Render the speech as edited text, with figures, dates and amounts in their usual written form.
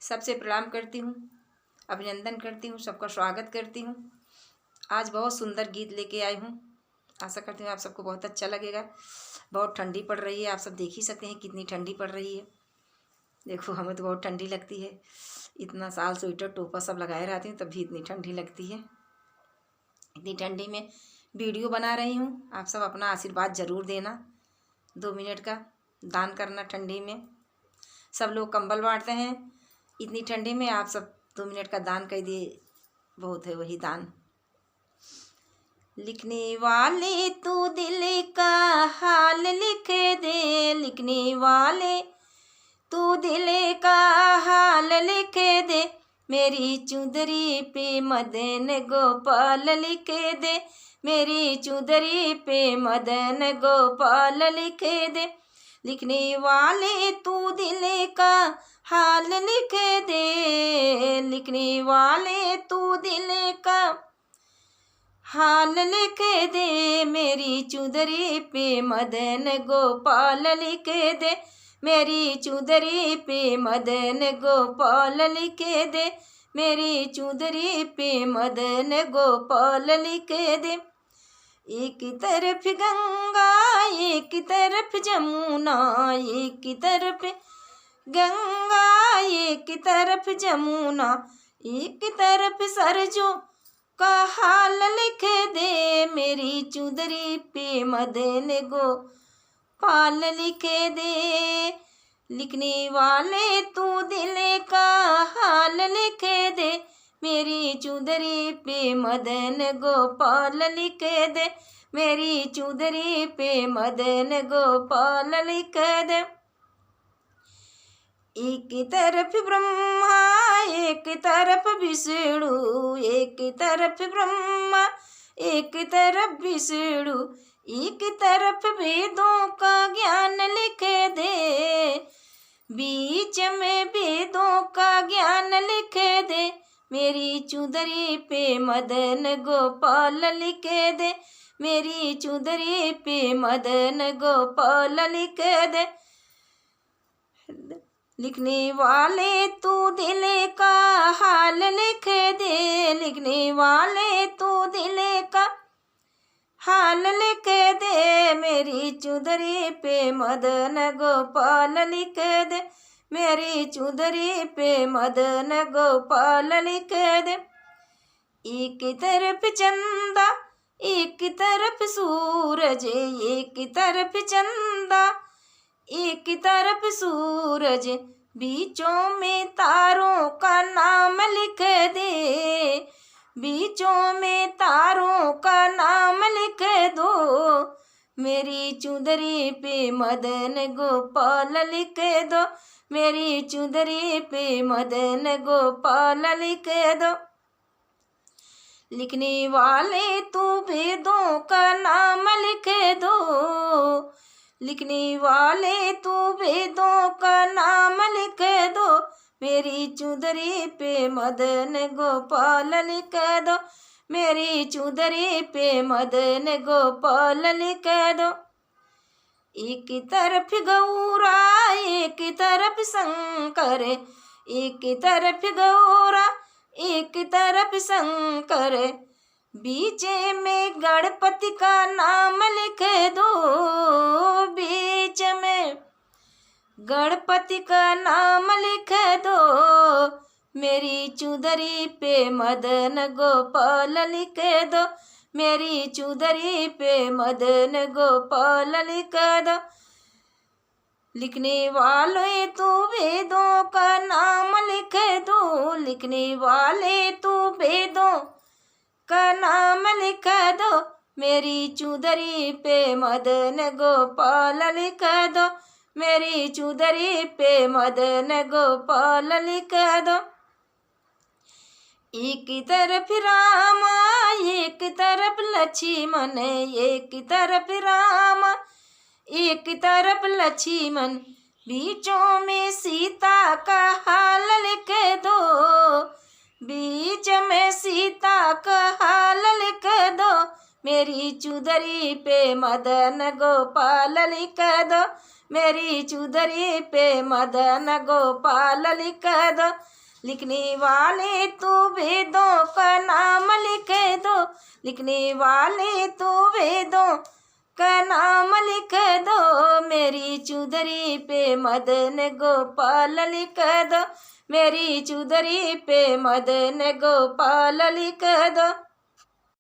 सबसे प्रणाम करती हूँ, अभिनंदन करती हूँ, सबका स्वागत करती हूँ। आज बहुत सुंदर गीत लेके आई हूँ। आशा करती हूँ आप सबको बहुत अच्छा लगेगा। बहुत ठंडी पड़ रही है, आप सब देख ही सकते हैं कितनी ठंडी पड़ रही है। देखो हमें तो बहुत ठंडी लगती है, इतना साल स्वेटर टोपा सब लगाए रहती हूँ तब भी इतनी ठंडी लगती है। इतनी ठंडी में वीडियो बना रही हूँ, आप सब अपना आशीर्वाद ज़रूर देना। 2 मिनट का दान करना ठंडी में। सब लोग कंबल बांटते हैं, इतनी ठंडी में आप सब 2 मिनट का दान कर दिए, बहुत है वही दान। लिखने वाले तू दिल का हाल लिख दे, लिखने वाले तू दिल का हाल लिख दे, मेरी चुंदरी पे मदन गोपाल लिख दे, मेरी चुंदरी पे मदन गोपाल लिख दे। लिखने वाले तू दिल का हाल लिख दे, लिखने वाले तू दिल का हाल लिख दे, मेरी चुंदरी पे मदन गोपाल लिख दे, मेरी चुंदरी पे मदन गोपाल लिख दे, मेरी चुंदरी पे मदन गोपाल लिख दे। एक तरफ गंगा एक तरफ जमुना, एक तरफ गंगा एक तरफ जमुना, एक तरफ सरजू का हाल लिख दे, मेरी चुंदरी पे मदन गोपाल लिख दे। लिखने वाले तू दिल का हाल लिख दे, मेरी चुंदरी पे मदन गोपाल लिख दे, मेरी चुंदरी पे मदन गोपाल लिख दे। एक तरफ ब्रह्मा एक तरफ विष्णु, एक तरफ ब्रह्मा एक तरफ विष्णु, एक तरफ वेदों का ज्ञान लिख दे, बीच में वेदों का ज्ञान लिख दे, मेरी चुंदरी पे मदन गोपाल लिख दे, मेरी चुंदरी पे मदन गोपाल लिख दे। लिखने वाले तू दिल का हाल लिख दे, लिखने वाले तू दिल का हाल लिख दे, मेरी चुंदरी पे मदन गोपाल लिख दे, मेरी चुंदरी पे मदन गोपाल लिख दे। एक तरफ चंदा एक तरफ सूरज, एक तरफ चंदा एक तरफ सूरज, बीचों में तारों का नाम लिख दे, बीचों में तारों का नाम लिख दो, मेरी चुंदरी पे मदन गोपाल लिख दो, मेरी चुंदरी पे मदन गोपाल लिख दो। लिखने वाले तू वेदों का नाम लिख दो, लिखने वाले तू वेदों का नाम लिख दो, मेरी चुंदरी पे मदन गोपाल लिख दो, मेरी चुंदरी पे मदन गोपाल लिख दो। एक तरफ गौरा एक तरफ शंकर, एक तरफ गौरा एक तरफ शंकर, बीच में गणपति का नाम लिख दो, बीच में गणपति का नाम लिख दो, मेरी चुंदरी पे मदन गोपाल लिख दो, मेरी चुंदरी पे मदन गोपाल लिख दो। लिखने वाले तू वेदों का नाम लिख दो, लिखने वाले तू वेदों का नाम लिख दो, मेरी चुंदरी पे मदन गोपाल लिख दो, मेरी चुंदरी पे मदन गोपाल लिख दो। एक तरफ रामा एक तरफ लक्ष्मण, एक तरफ रामा एक तरफ लक्ष्मण, बीचों में सीता का हाल लिख दो, बीच में सीता का हाल लिख दो, मेरी चुंदरी पे मदन गोपाल लिख दो, मेरी चुदरी पे मदन गोपाल लिख दो। लिखने वाले तू वेदों का नाम लिख दो। लिखने वाले तू वेदों का नाम लिख दो। मेरी चुदरी पे मदन गोपाल लिख दो। मेरी चुदरी पे मदन गोपाल लिख दो।